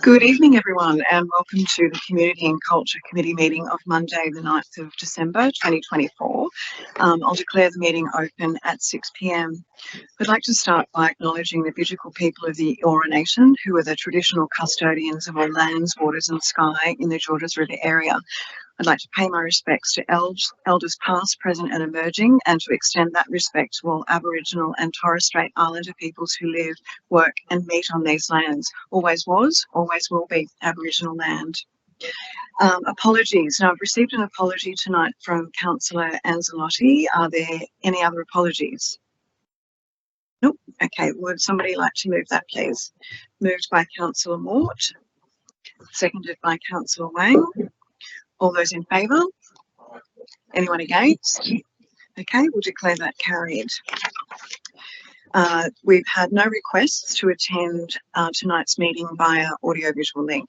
Good evening, everyone, and welcome to the Community and Culture Committee meeting of Monday, the 9th of December 2024. I'll declare the meeting open at 6 p.m. I'd like to start by acknowledging the Bidjigal people of the Eora Nation, who are the traditional custodians of all lands, waters and sky in the Georges River area. I'd like to pay my respects to elders past, present and emerging, and to extend that respect to all Aboriginal and Torres Strait Islander peoples who live, work and meet on these lands. Always was, always will be Aboriginal land. Apologies. Now, I've received an apology tonight from Councillor Anzalotti. Are there any other apologies? Nope. Okay, would somebody like to move that, please? Moved by Councillor Mort, seconded by Councillor Wang. All those in favour? Anyone against? Okay, we'll declare that carried. We've had no requests to attend tonight's meeting via audiovisual link.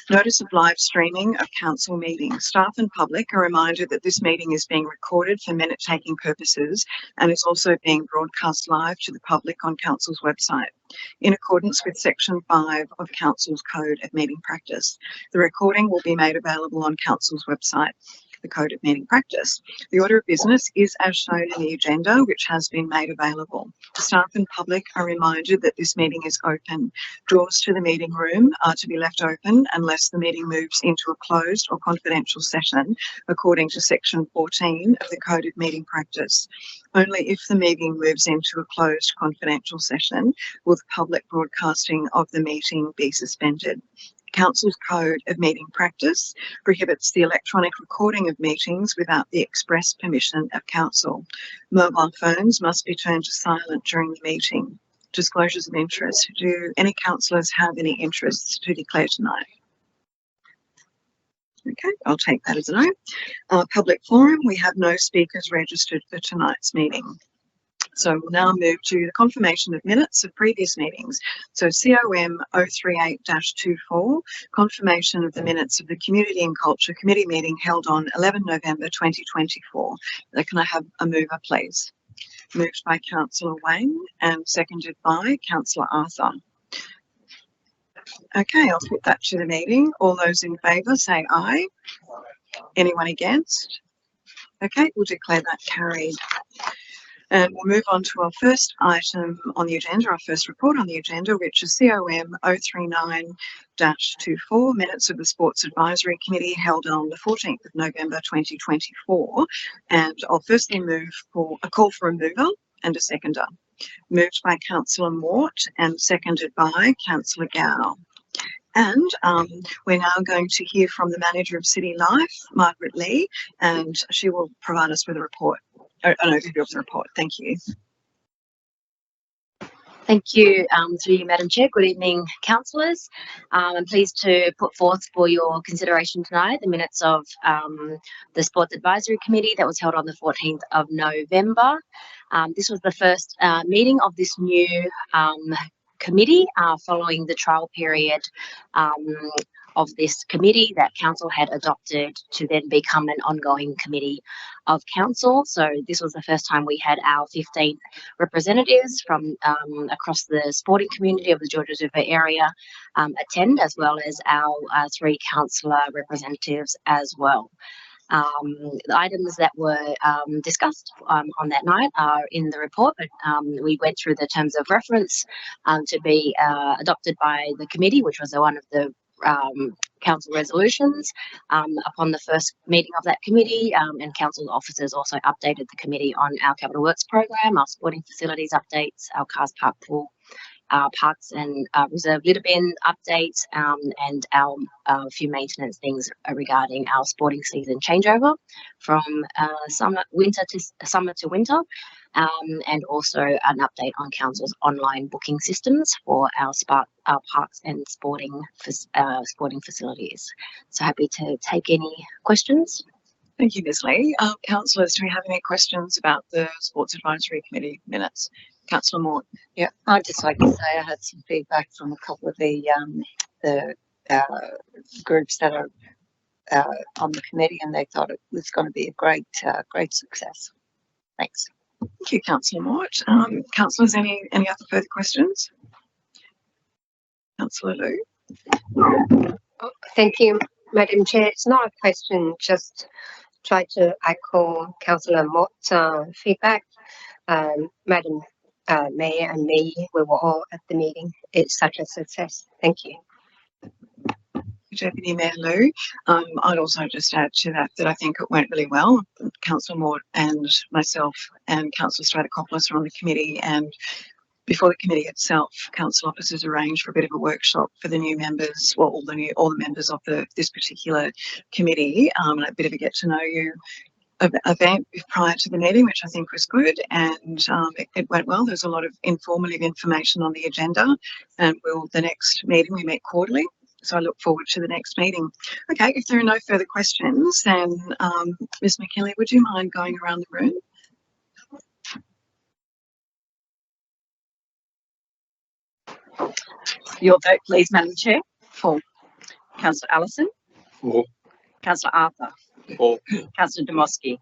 Notice of live streaming of council meetings. Staff and public are reminded that this meeting is being recorded for minute-taking purposes and is also being broadcast live to the public on council's website, in accordance with Section 5 of Council's Code of Meeting Practice. The recording will be made available on council's website, the Code of Meeting Practice. The order of business is as shown in the agenda, which has been made available. Staff and public are reminded that this meeting is open. Doors to the meeting room are to be left open unless the meeting moves into a closed or confidential session, according to Section 14 of the Code of Meeting Practice. Only if the meeting moves into a closed confidential session will the public broadcasting of the meeting be suspended. Council's Code of Meeting Practice prohibits the electronic recording of meetings without the express permission of Council. Mobile phones must be turned to silent during the meeting. Disclosures of interest. Do any councillors have any interests to declare tonight? Okay, I'll take that as a no. Public forum, we have no speakers registered for tonight's meeting. So we'll now move to the confirmation of minutes of previous meetings. So COM 038-24, confirmation of the minutes of the Community and Culture Committee meeting held on 11 November 2024. Can I have a mover, please? Moved by Councillor Wang and seconded by Councillor Arthur. Okay, I'll put that to the meeting. All those in favour say aye. Anyone against? Okay, we'll declare that carried. And we'll move on to our first item on the agenda, our first report on the agenda, which is COM 039-24, minutes of the Sports Advisory Committee held on the 14th of November 2024. And I'll firstly move for a call for a mover and a seconder. Moved by Councillor Mort and seconded by Councillor Gow. And we're now going to hear from the Manager of City Life, Margaret Lee, and she will provide us with a report. An overview of the report. Thank you. Thank you, through you, Madam Chair. Good evening, councillors. I'm pleased to put forth for your consideration tonight the minutes of the Sports Advisory Committee that was held on the 14th of November. This was the first meeting of this new committee following the trial period of this committee that council had adopted to then become an ongoing committee of council. So this was the first time we had our 15 representatives from across the sporting community of the Georges River area attend, as well as our 3 councillor representatives as well. The items that were discussed on that night are in the report, but we went through the terms of reference to be adopted by the committee, which was one of the council resolutions upon the first meeting of that committee, and council officers also updated the committee on our capital works program, our sporting facilities updates, our cars park pool, our parks and reserve litter bin updates, and our few maintenance things regarding our sporting season changeover from summer to winter. And also an update on council's online booking systems for our parks and sporting facilities. So happy to take any questions. Thank you, Ms. Lee. Councillors, do we have any questions about the Sports Advisory Committee minutes? Councillor Mort. Yeah, I'd just like to say I had some feedback from a couple of the groups that are on the committee, and they thought it was going to be a great success. Thanks. Thank you, Councillor Mort. Councillors, any other further questions? Councillor Liu. Oh, thank you, Madam Chair. It's not a question, just try to echo Councillor Mott's feedback. Madam Mayor and me, we were all at the meeting. It's such a success. Thank you. Deputy Mayor Liu. I'd also just add to that I think it went really well. Councillor Mort and myself and Councillor Stratokopoulos are on the committee, and before the committee itself, council officers arranged for a bit of a workshop for the new members, well, all the members of this particular committee, and a bit of a get to know you event prior to the meeting, which I think was good, and it went well. There's a lot of informative information on the agenda, and the next meeting we meet quarterly. So I look forward to the next meeting. Okay, if there are no further questions, then Ms. McKinley, would you mind going around the room? Your vote, please, Madam Chair. For. Councillor Allison. For. Councillor Arthur. For. Councillor Demoski.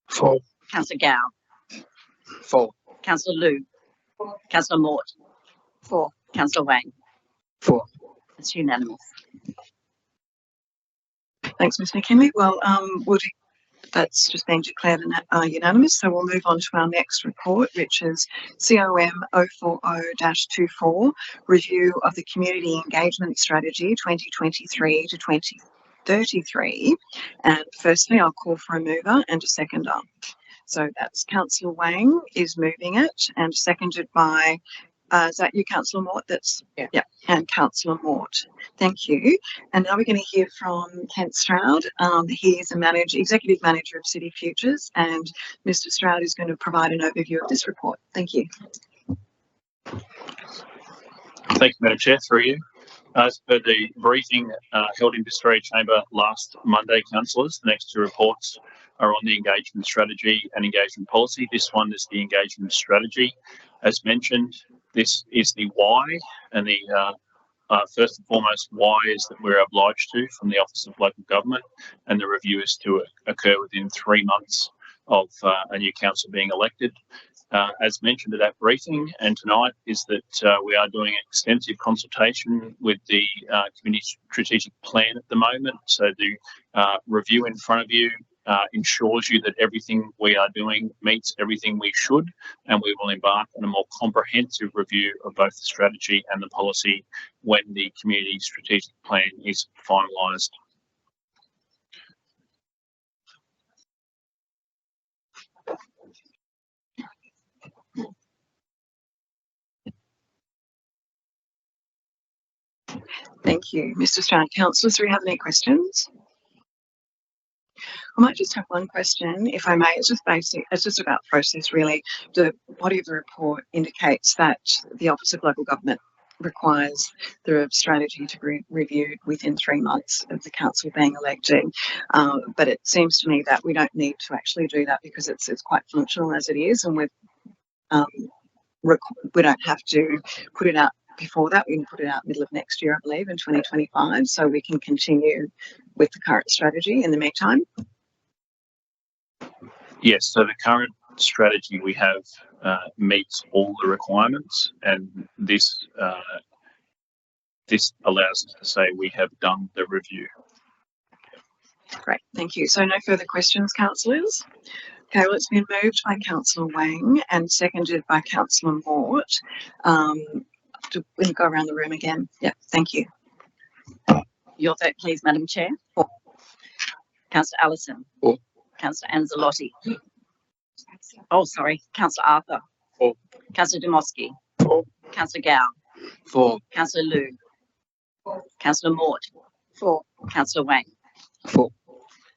For. Councillor Gao. For. Councillor Liu. Councillor Mort. For. Councillor Wang. For. It's unanimous. Thanks, Ms. McKinley. Well, that's just been declared unanimous, so we'll move on to our next report, which is COM 040-24, Review of the Community Engagement Strategy 2023 to 2033. And firstly, I'll call for a mover and a seconder. So that's Councillor Wang is moving it, and seconded by is that you, Councillor Mort? That's yeah, and Councillor Mort. Thank you. And now we're going to hear from Kent Stroud. He is the executive manager of City Futures, and Mr. Stroud is going to provide an overview of this report. Thank you. Thank you, Madam Chair. Through you. As per the briefing held in Pistoria Chamber last Monday, councillors, the next two reports are on the engagement strategy and engagement policy. This one is the engagement strategy. As mentioned, this is the why, and the first and foremost why is that we're obliged to from the Office of Local Government, and the review is to occur within 3 months of a new council being elected. As mentioned at that briefing and tonight, is that we are doing extensive consultation with the community strategic plan at the moment. So the review in front of you ensures you that everything we are doing meets everything we should, and we will embark on a more comprehensive review of both the strategy and the policy when the community strategic plan is finalised. Thank you, Mr. Stroud. Councillors, do we have any questions? I might just have one question, if I may. It's just basic. It's just about process, really. The body of the report indicates that the Office of Local Government requires the strategy to be reviewed within 3 months of the council being elected. But it seems to me that we don't need to actually do that, because it's quite functional as it is, and we don't have to put it out before that. We can put it out middle of next year, I believe, in 2025, so we can continue with the current strategy in the meantime. Yes, so the current strategy we have meets all the requirements, and this allows us to say we have done the review. Great, thank you. So no further questions, councillors? Okay, well, it's been moved by Councillor Wang and seconded by Councillor Mort. We'll go around the room again. Yep, thank you. Your vote, please, Madam Chair. For. Councillor Allison. For. Councillor Anzalotti. Oh, sorry. Councillor Arthur. For. Councillor Demoski. For. Councillor Gao. For. Councillor Liu. For. Councillor Mort. For. Councillor Wang. For.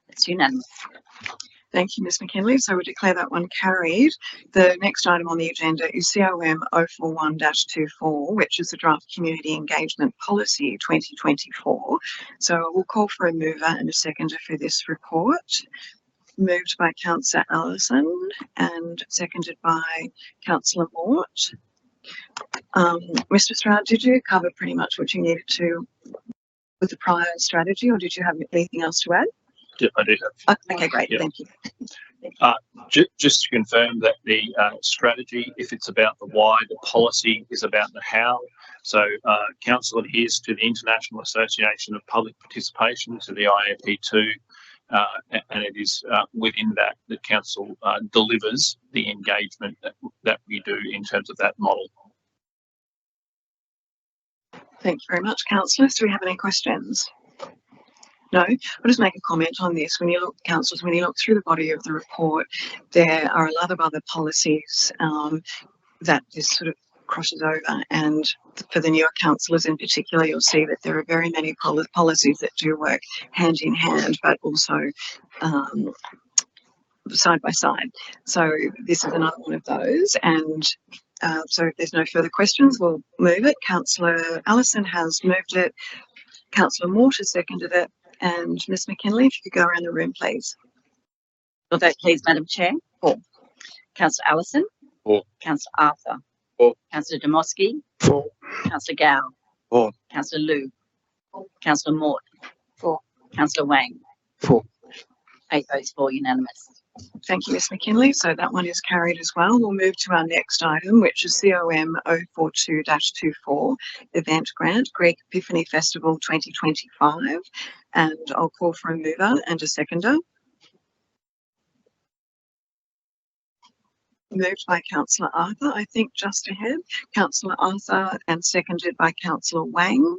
It's unanimous. Thank you, Ms. McKinley. So we declare that one carried. The next item on the agenda is COM 041-24, which is the Draft Community Engagement Policy 2024. So we'll call for a mover and a seconder for this report. Moved by Councillor Allison and seconded by Councillor Mort. Mr. Stroud, did you cover pretty much what you needed to with the prior strategy, or did you have anything else to add? I do have. Okay, great. Yeah. Thank you. Just to confirm that the strategy, if it's about the why, the policy is about the how. So council adheres to the International Association of Public Participation, to the IAP2, and it is within that council delivers the engagement that we do in terms of that model. Thank you very much, councillors. Do we have any questions? No, I'll just make a comment on this. When you look, councillors, when you look through the body of the report, there are a lot of other policies that this sort of crosses over, and for the newer councillors in particular, you'll see that there are very many policies that do work hand in hand, but also side by side. So this is another one of those, and so if there's no further questions, we'll move it. Councillor Allison has moved it. Councillor Mort has seconded it. And Ms McKinley, if you could go around the room, please. Your vote, please, Madam Chair. For. Councillor Allison. For. Councillor Arthur. For. Councillor Demoski. For. Councillor Gow. For. Councillor Liu. Councillor Mort. For. Councillor Wang. For. 8 votes for, unanimous. Thank you, Ms McKinley. So that one is carried as well. We'll move to our next item, which is COM 042-24 event grant, Greek Epiphany Festival 2025. And I'll call for a mover and a seconder. Moved by Councillor Arthur, I think just ahead. Councillor Arthur, and seconded by Councillor Wang.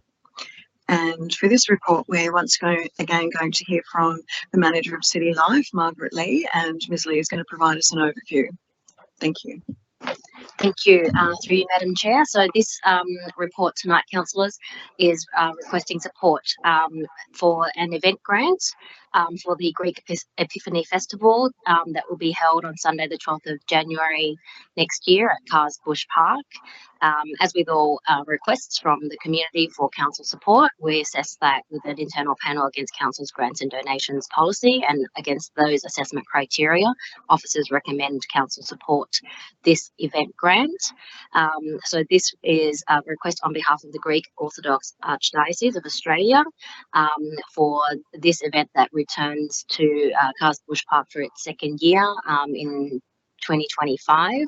And for this report, we're once again going to hear from the manager of City Life, Margaret Lee, and Ms Lee is going to provide us an overview. Thank you. Thank you, through you, Madam Chair. So this report tonight, councillors, is requesting support for an event grant for the Greek Epiphany Festival that will be held on Sunday the 12th of January next year at Cars Bush Park. As with all requests from the community for council support, we assess that with an internal panel against council's grants and donations policy, and against those assessment criteria, officers recommend council support this event grant. So this is a request on behalf of the Greek Orthodox Archdiocese of Australia for this event that returns to Cars Bush Park for its second year in 2025.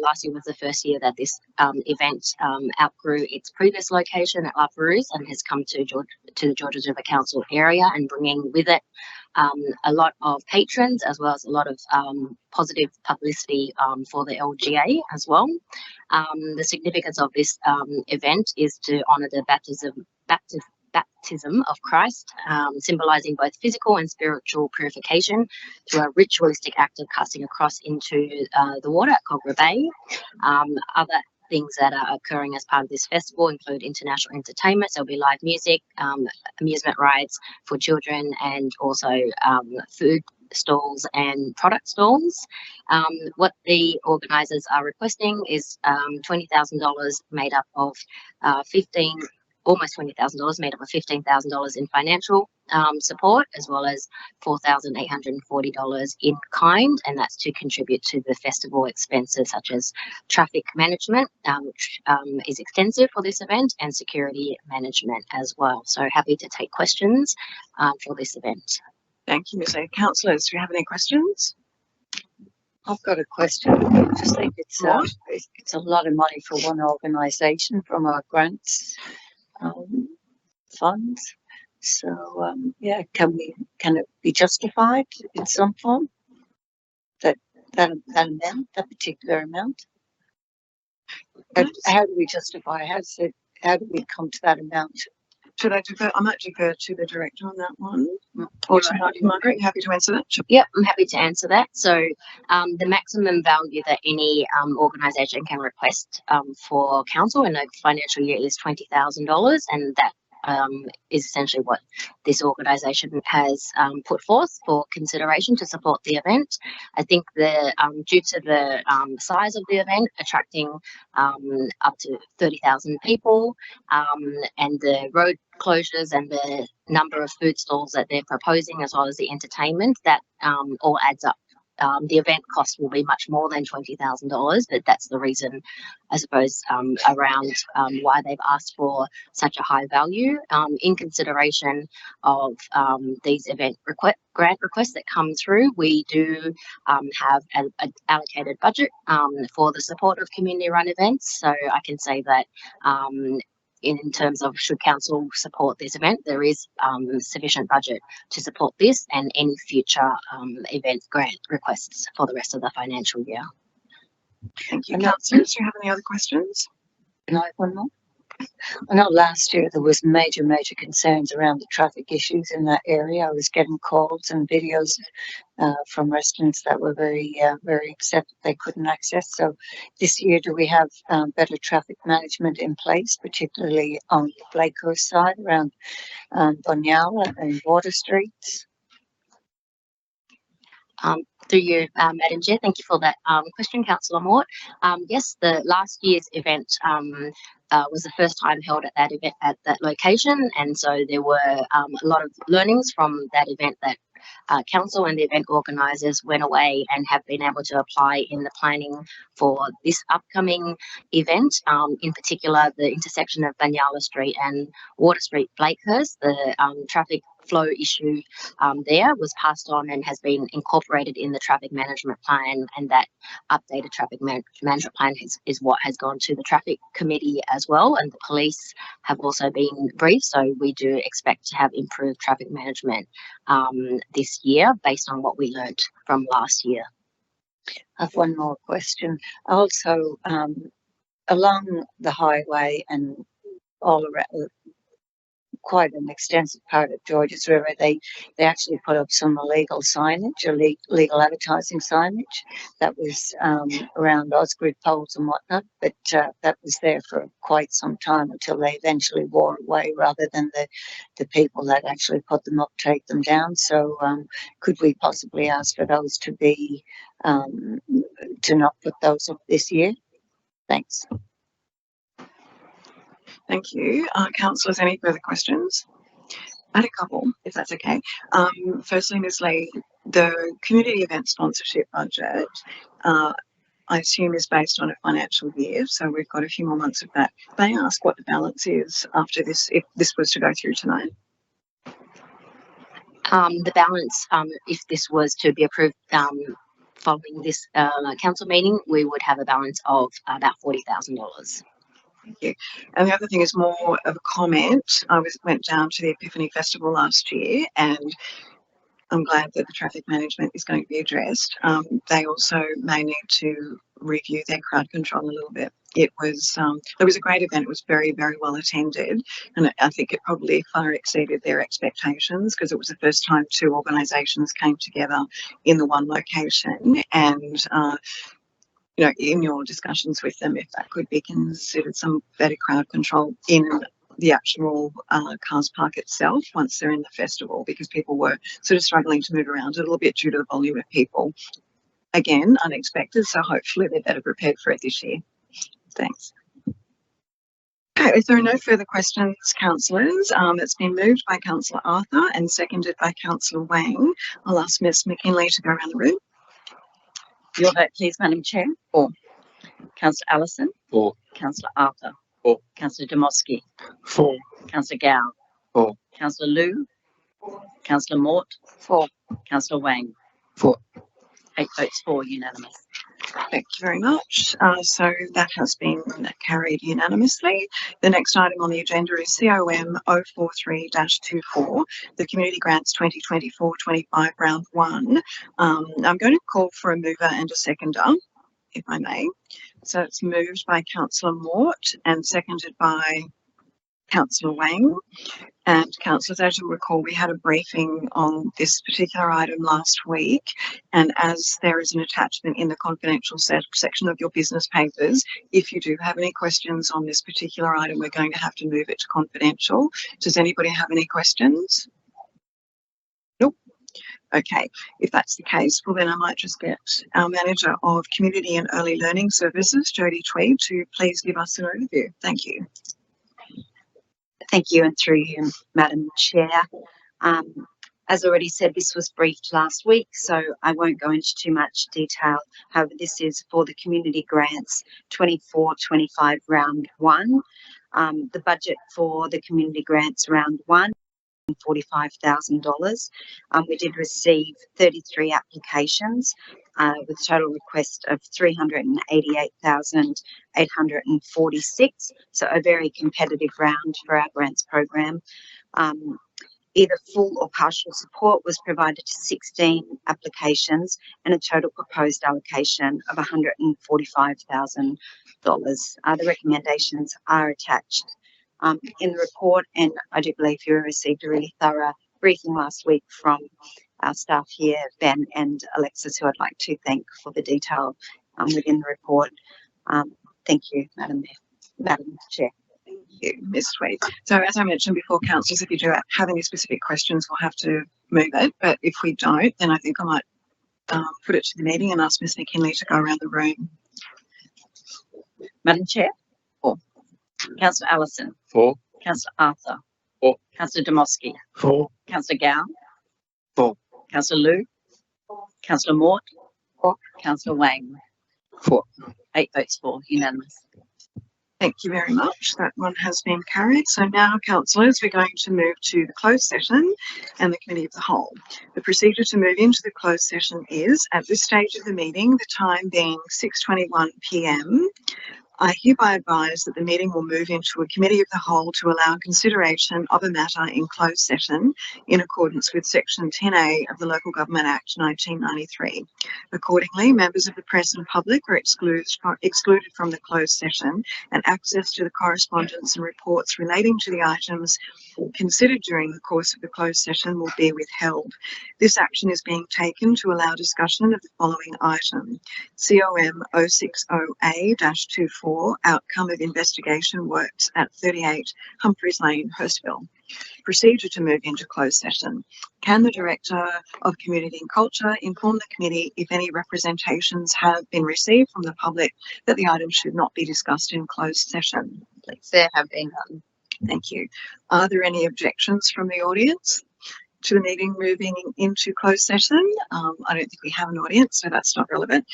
Last year was the first year that this event outgrew its previous location at La Perouse and has come to the Georges River Council area, and bringing with it a lot of patrons, as well as a lot of positive publicity for the LGA as well. The significance of this event is to honour the baptism of Christ, symbolising both physical and spiritual purification through a ritualistic act of casting a cross into the water at Kogarah Bay. Other things that are occurring as part of this festival include international entertainment. So there'll be live music, amusement rides for children, and also food stalls and product stalls. What the organisers are requesting is $20,000 made up of almost $20,000 made up of $15,000 in financial support, as well as $4,840 in kind, and that's to contribute to the festival expenses such as traffic management, which is extensive for this event, and security management as well. So happy to take questions for this event. Thank you, Ms Lee. Councillors, do you have any questions? I've got a question. I just think it's a lot of money for one organisation from our grants funds. So yeah, can it be justified in some form? That amount, that particular amount? How do we justify? How do we come to that amount? Should I defer? I might defer to the director on that one. Or to Margaret, you happy to answer that? Sure. Yep, I'm happy to answer that. So the maximum value that any organisation can request for council in a financial year is $20,000, and that is essentially what this organisation has put forth for consideration to support the event. I think due to the size of the event, attracting up to 30,000 people, and the road closures and the number of food stalls that they're proposing, as well as the entertainment, that all adds up the event cost will be much more than $20,000, but that's the reason, I suppose, around why they've asked for such a high value in consideration of these event grant requests that come through. We do have an allocated budget for the support of community-run events, so I can say that in terms of should council support this event, there is sufficient budget to support this and any future event grant requests for the rest of the financial year. Thank you. Councillors, do you have any other questions? Can I have one more? I know last year there was major concerns around the traffic issues in that area. I was getting calls and videos from residents that were very upset that they couldn't access. So this year, do we have better traffic management in place, particularly on the Blakehurst side around Bunyala and Water Streets? Through you, Madam Chair, thank you for that question, Councillor Mort. Yes, the last year's event was the first time held at that event at that location, and so there were a lot of learnings from that event that council and the event organisers went away and have been able to apply in the planning for this upcoming event. In particular, the intersection of Bunyala Street and Water Street, Blakehurst, the traffic flow issue there was passed on and has been incorporated in the traffic management plan, and that updated traffic management plan is what has gone to the traffic committee as well, and the police have also been briefed, so we do expect to have improved traffic management this year based on what we learnt from last year. I have one more question. Also, along the highway and all around, quite an extensive part of Georges River, they actually put up some illegal signage, illegal advertising signage that was around Ausgrid poles and whatnot, but that was there for quite some time until they eventually wore away, rather than the people that actually put them up take them down. So could we possibly ask for those to be to not put those up this year? Thanks. Thank you. Councillors, any further questions? I had a couple, if that's okay. Firstly, Ms. Lee, the community event sponsorship budget, I assume is based on a financial year, so we've got a few more months of that. May I ask what the balance is after this, if this was to go through tonight? The balance, if this was to be approved following this council meeting, we would have a balance of about $40,000. Thank you. And the other thing is more of a comment. I went down to the Epiphany Festival last year, and I'm glad that the traffic management is going to be addressed. They also may need to review their crowd control a little bit. It was a great event. It was very well attended, and I think it probably far exceeded their expectations, because it was the first time two organisations came together in the one location. And you know, in your discussions with them, if that could be considered some better crowd control in the actual cars park itself once they're in the festival, because people were sort of struggling to move around a little bit due to the volume of people. Again, unexpected, so hopefully they're better prepared for it this year. Thanks. Okay, if there are no further questions, councillors, it's been moved by Councillor Arthur and seconded by Councillor Wang. I'll ask Ms. McKinley to go around the room. Your vote, please, Madam Chair. For. Councillor Allison. For. Councillor Arthur. For. Councillor Demoski. For. Councillor Gow. For. Councillor Liu. Councillor Mort. For. Councillor Wang. For. 8 votes for, unanimous. Thank you very much. So that has been carried unanimously. The next item on the agenda is COM 043-24, the Community Grants 2024-25 Round 1. I'm going to call for a mover and a seconder, if I may. So it's moved by Councillor Mort and seconded by Councillor Wang. And councillors, as you'll recall, we had a briefing on this particular item last week, and as there is an attachment in the confidential section of your business papers, if you do have any questions on this particular item, we're going to have to move it to confidential. Does anybody have any questions? Nope. Okay, if that's the case, well then I might just get our Manager of Community and Early Learning Services, Jodie Tweed, to please give us an overview. Thank you. Thank you, and through you, Madam Chair. As already said, this was briefed last week, so I won't go into too much detail. However, this is for the community grants 24-25 round one. The budget for the community grants round one, $45,000. We did receive 33 applications with a total request of 388,846. So a very competitive round for our grants program. Either full or partial support was provided to 16 applications and a total proposed allocation of $145,000. The recommendations are attached in the report, and I do believe you received a really thorough briefing last week from our staff here, Ben and Alexis, who I'd like to thank for the detail within the report. Thank you, Madam Chair. Thank you, Ms. Sweet. So as I mentioned before, councillors, if you do have any specific questions, we'll have to move it. But if we don't, then I think I might put it to the meeting and ask Ms. McKinley to go around the room. Madam Chair? For. Councillor Allison? For. Councillor Arthur? For. Councillor Demoski? For. Councillor Gow? For. Councillor Liu? Councillor Mort? For. Councillor Wang? For. 8 votes for, unanimous. Thank you very much. That one has been carried. So now, councillors, we're going to move to the closed session and the committee of the whole. The procedure to move into the closed session is, at this stage of the meeting, the time being 6:21 p.m, I hereby advise that the meeting will move into a committee of the whole to allow consideration of a matter in closed session in accordance with Section 10A of the Local Government Act 1993. Accordingly, members of the press and public are excluded from the closed session, and access to the correspondence and reports relating to the items considered during the course of the closed session will be withheld. This action is being taken to allow discussion of the following item: COM 060A-24, outcome of investigation works at 38 Humphreys Lane, Hurstville. Procedure to move into closed session. Can the Director of Community and Culture inform the committee if any representations have been received from the public that the item should not be discussed in closed session? Please. There have been none. Thank you. Are there any objections from the audience to the meeting moving into closed session? I don't think we have an audience, so that's not relevant.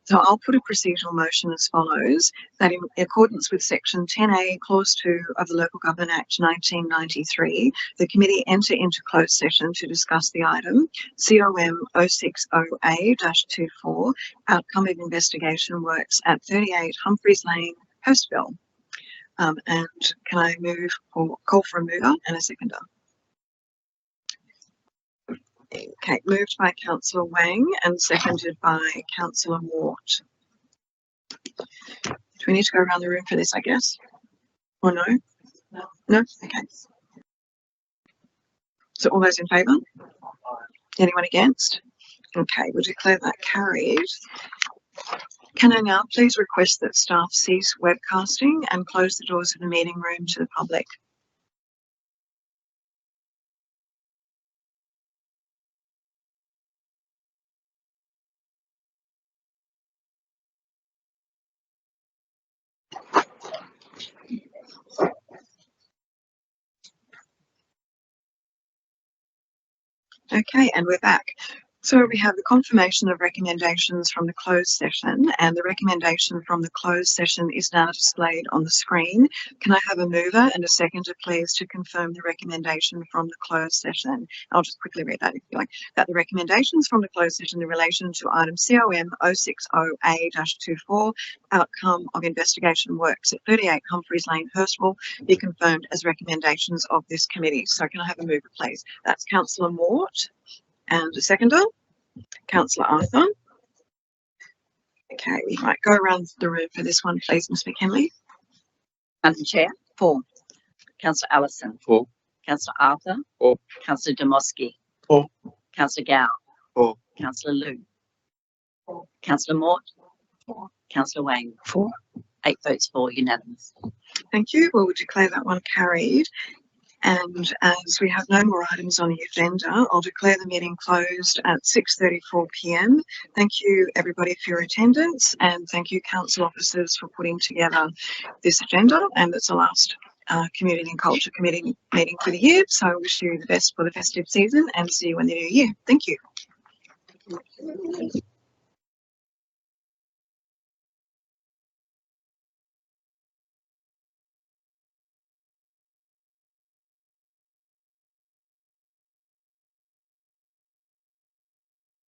So I'll put a procedural motion as follows: that in accordance with Section 10A, Clause 2 of the Local Government Act 1993, the committee enter into closed session to discuss the item COM 060A-24, outcome of investigation works at 38 Humphreys Lane, Hurstville. And can I move or call for a mover and a seconder? Okay, moved by Councillor Wang and seconded by Councillor Mort. Do we need to go around the room for this, I guess? Or no? No? Okay. So all those in favour? Anyone against? Okay, we'll declare that carried. Can I now please request that staff cease webcasting and close the doors of the meeting room to the public? Okay, and we're back. So we have the confirmation of recommendations from the closed session, and the recommendation from the closed session is now displayed on the screen. Can I have a mover and a seconder, please, to confirm the recommendation from the closed session? I'll just quickly read that if you like. That the recommendations from the closed session in relation to item COM 060A-24, outcome of investigation works at 38 Humphreys Lane, Hurstville, be confirmed as recommendations of this committee. So can I have a mover, please? That's Councillor Mort. And a seconder, Councillor Arthur. Okay, we might go around the room for this one, please, Ms. McKinley. Madam Chair? For. Councillor Allison? For. Councillor Arthur? For. Councillor Demoski? For. Councillor Gow? For. Councillor Liu? For. Councillor Mort? For. Councillor Wang? For. 8 votes for, unanimous. Thank you. Well, we'll declare that one carried. And as we have no more items on the agenda, I'll declare the meeting closed at 6:34 p.m. Thank you, everybody, for your attendance, and thank you, council officers, for putting together this agenda. And that's the last Community and Culture Committee meeting for the year. So I wish you the best for the festive season and see you in the new year. Thank you.